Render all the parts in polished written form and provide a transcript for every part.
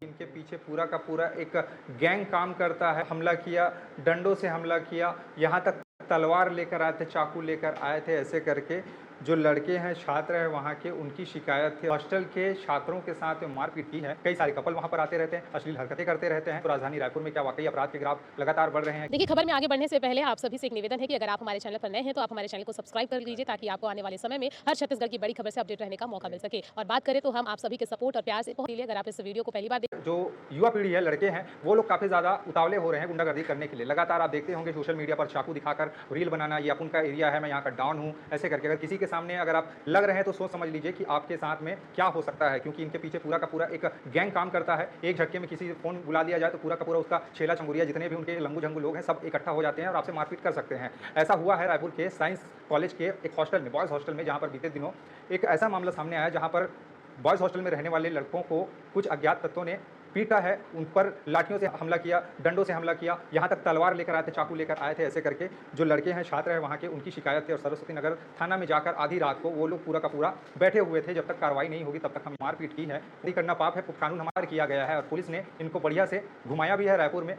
इनके पीछे पूरा का पूरा एक गैंग काम करता है। हमला किया, डंडों से हमला किया, यहाँ तक तलवार लेकर आए थे, चाकू लेकर आए थे। ऐसे करके जो लड़के हैं, छात्र हैं वहाँ के, उनकी शिकायत थी हॉस्टल के छात्रों के साथ मारपीट की है। कई सारे कपल वहाँ पर आते रहते हैं, अश्लील हरकतें करते रहते हैं। तो राजधानी रायपुर में क्या वाकई अपराध के ग्राफ लगातार बढ़ रहे हैं? देखिए, खबर में आगे बढ़ने से पहले आप सभी से एक निवेदन है कि अगर आप हमारे चैनल पर नए हैं तो आप हमारे चैनल को सब्सक्राइब कर लीजिए ताकि आपको आने वाले समय में हर छत्तीसगढ़ की बड़ी खबर से अपडेट रहने का मौका मिल सके। और बात करें तो हम आप सभी के सपोर्ट और प्यार से पहुंच लिए। अगर आप इस वीडियो को पहली बार जो युवा पीढ़ी है, लड़के हैं, वो लोग काफ़ी ज़्यादा उतावले हो रहे हैं गुंडागर्दी करने के लिए। लगातार आप देखते होंगे सोशल मीडिया पर चाकू दिखाकर रील बनाना, ये अपन का एरिया है, मैं यहाँ का डॉन हूँ, ऐसे करके। अगर किसी के सामने अगर आप लग रहे हैं तो सोच समझ लीजिए कि आपके साथ में क्या हो सकता है, क्योंकि इनके पीछे पूरा का पूरा एक गैंग काम करता है। एक झटके में किसी फ़ोन बुला दिया जाए तो पूरा का पूरा उसका छेला चंगुरिया, जितने भी उनके लंगू झंगू लोग हैं, सब इकट्ठा हो जाते हैं और आपसे मारपीट कर सकते हैं। ऐसा हुआ है रायपुर के साइंस कॉलेज के एक हॉस्टल में, बॉयज़ हॉस्टल में, जहाँ पर बीते दिनों एक ऐसा मामला सामने आया जहाँ पर बॉयज़ हॉस्टल में रहने वाले लड़कों को कुछ अज्ञात तत्वों ने पीटा है, उन पर लाठियों से हमला किया, डंडों से हमला किया, यहाँ तक तलवार लेकर आए थे, चाकू लेकर आए थे। ऐसे करके जो लड़के हैं, छात्र हैं वहाँ के, उनकी शिकायत थी और सरस्वती नगर थाना में जाकर आधी रात को वो लोग पूरा का पूरा बैठे हुए थे। जब तक कार्रवाई नहीं होगी तब तक हम मारपीट की है, करना पाप है, कानून हमारा किया गया है और पुलिस ने इनको बढ़िया से घुमाया भी है रायपुर में।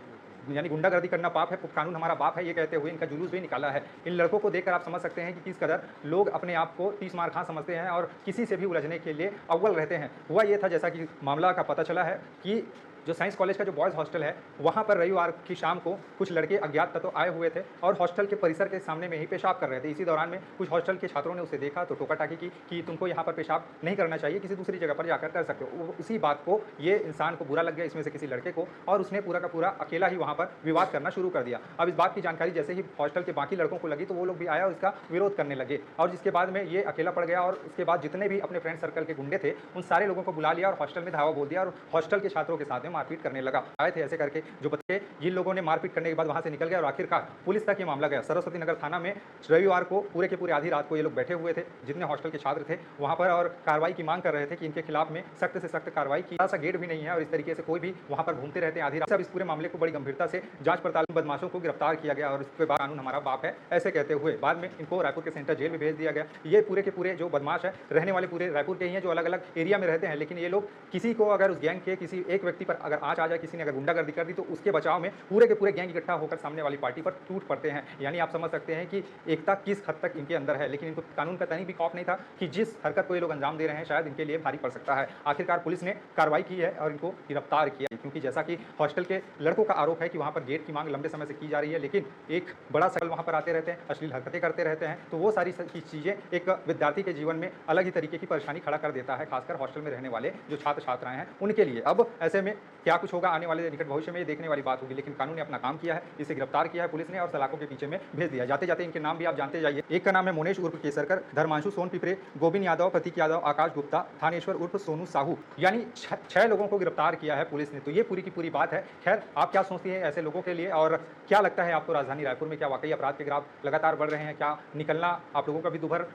यानी गुंडागर्दी करना पाप है, कानून हमारा बाप है, ये कहते हुए इनका जुलूस भी निकाला है। इन लड़कों को देखकर आप समझ सकते हैं कि किस कदर लोग अपने आप को तीस मार खां समझते हैं और किसी से भी उलझने के लिए अव्वल रहते हैं। हुआ ये था, जैसा कि मामला का पता चला है, कि जो साइंस कॉलेज का जो बॉयज़ हॉस्टल है, वहाँ पर रविवार की शाम को कुछ लड़के अज्ञात तत्व आए हुए थे और हॉस्टल के परिसर के सामने में ही पेशाब कर रहे थे। इसी दौरान में कुछ हॉस्टल के छात्रों ने उसे देखा तो टोका-टाकी की कि तुमको यहाँ पर पेशाब नहीं करना चाहिए, किसी दूसरी जगह पर जाकर कर सकते हो। उसी बात को ये इंसान को बुरा लग गया, इसमें से किसी लड़के को, और उसने पूरा का पूरा अकेला ही वहाँ पर विवाद करना शुरू कर दिया। अब इस बात की जानकारी जैसे ही हॉस्टल के बाकी लड़कों को लगी तो वो लोग भी आया और इसका विरोध करने लगे, और जिसके बाद में ये अकेला पड़ गया। और उसके बाद जितने भी अपने फ्रेंड सर्कल के गुंडे थे, उन सारे लोगों को बुला लिया और हॉस्टल में धावा बोल दिया और हॉस्टल के छात्रों के साथ में मारपीट करने लगा। आए थे ऐसे करके जो बच्चे, जिन लोगों ने मारपीट करने के बाद वहां से निकल गए और आखिरकार पुलिस तक ये मामला गया। सरस्वती नगर थाना में रविवार को पूरे के पूरे आधी रात को ये लोग बैठे हुए थे, जितने हॉस्टल के छात्र थे वहां पर, और कार्रवाई की मांग कर रहे थे कि इनके खिलाफ में सख्त से सख्त कार्रवाई की। ऐसा गेट भी नहीं है और इस तरीके से कोई भी वहां पर घूमते रहते हैं आधी रात। अब इस पूरे मामले को बड़ी गंभीरता से जांच पड़ताल, बदमाशों को गिरफ्तार किया गया और इसके बाद कानून हमारा बाप है ऐसे कहते हुए बाद में इनको रायपुर के सेंट्रल जेल में भेज दिया गया। ये पूरे के पूरे जो बदमाश है, रहने वाले पूरे रायपुर के ही हैं, जो अलग अलग एरिया में रहते हैं, लेकिन ये लोग किसी को अगर उस गैंग के किसी एक व्यक्ति पर अगर आँच आ जाए, किसी ने अगर गुंडागर्दी कर दी, तो उसके बचाव में पूरे के पूरे गैंग इकट्ठा होकर सामने वाली पार्टी पर टूट पड़ते हैं। यानी आप समझ सकते हैं कि एकता किस हद तक इनके अंदर है, लेकिन इनको कानून का तनी भी खौफ नहीं था कि जिस हरकत को ये लोग अंजाम दे रहे हैं शायद इनके लिए भारी पड़ सकता है। आखिरकार पुलिस ने कार्रवाई की है और इनको गिरफ्तार किया, क्योंकि जैसा कि हॉस्टल के लड़कों का आरोप है कि वहां पर गेट की मांग लंबे समय से की जा रही है, लेकिन एक बड़ा सर्कल वहां पर आते रहते हैं, अश्लील हरकतें करते रहते हैं, तो वो सारी चीजें एक विद्यार्थी के जीवन में अलग ही तरीके की परेशानी खड़ा कर देता है, खासकर हॉस्टल में रहने वाले जो छात्र छात्राएं हैं उनके लिए। अब ऐसे में क्या कुछ होगा आने वाले निकट भविष्य में, ये देखने वाली बात होगी, लेकिन कानून ने अपना काम किया है, इसे गिरफ्तार किया है पुलिस ने और सलाखों के पीछे में भेज दिया। जाते जाते इनके नाम भी आप जानते जाइए। एक का नाम है मोनेश उर्फ केसरकर, धर्मांशु सोनपिपरे, गोविंद यादव, प्रतीक यादव, आकाश गुप्ता, थानेश्वर उर्फ सोनू साहू, यानी 6 लोगों को गिरफ्तार किया है पुलिस ने। तो ये पूरी की पूरी बात है। खैर, आप क्या सोचती हैं ऐसे लोगों के लिए, और क्या लगता है आपको राजधानी रायपुर में क्या वाकई अपराध के ग्राफ लगातार बढ़ रहे हैं? क्या निकलना आप लोगों का भी दुभर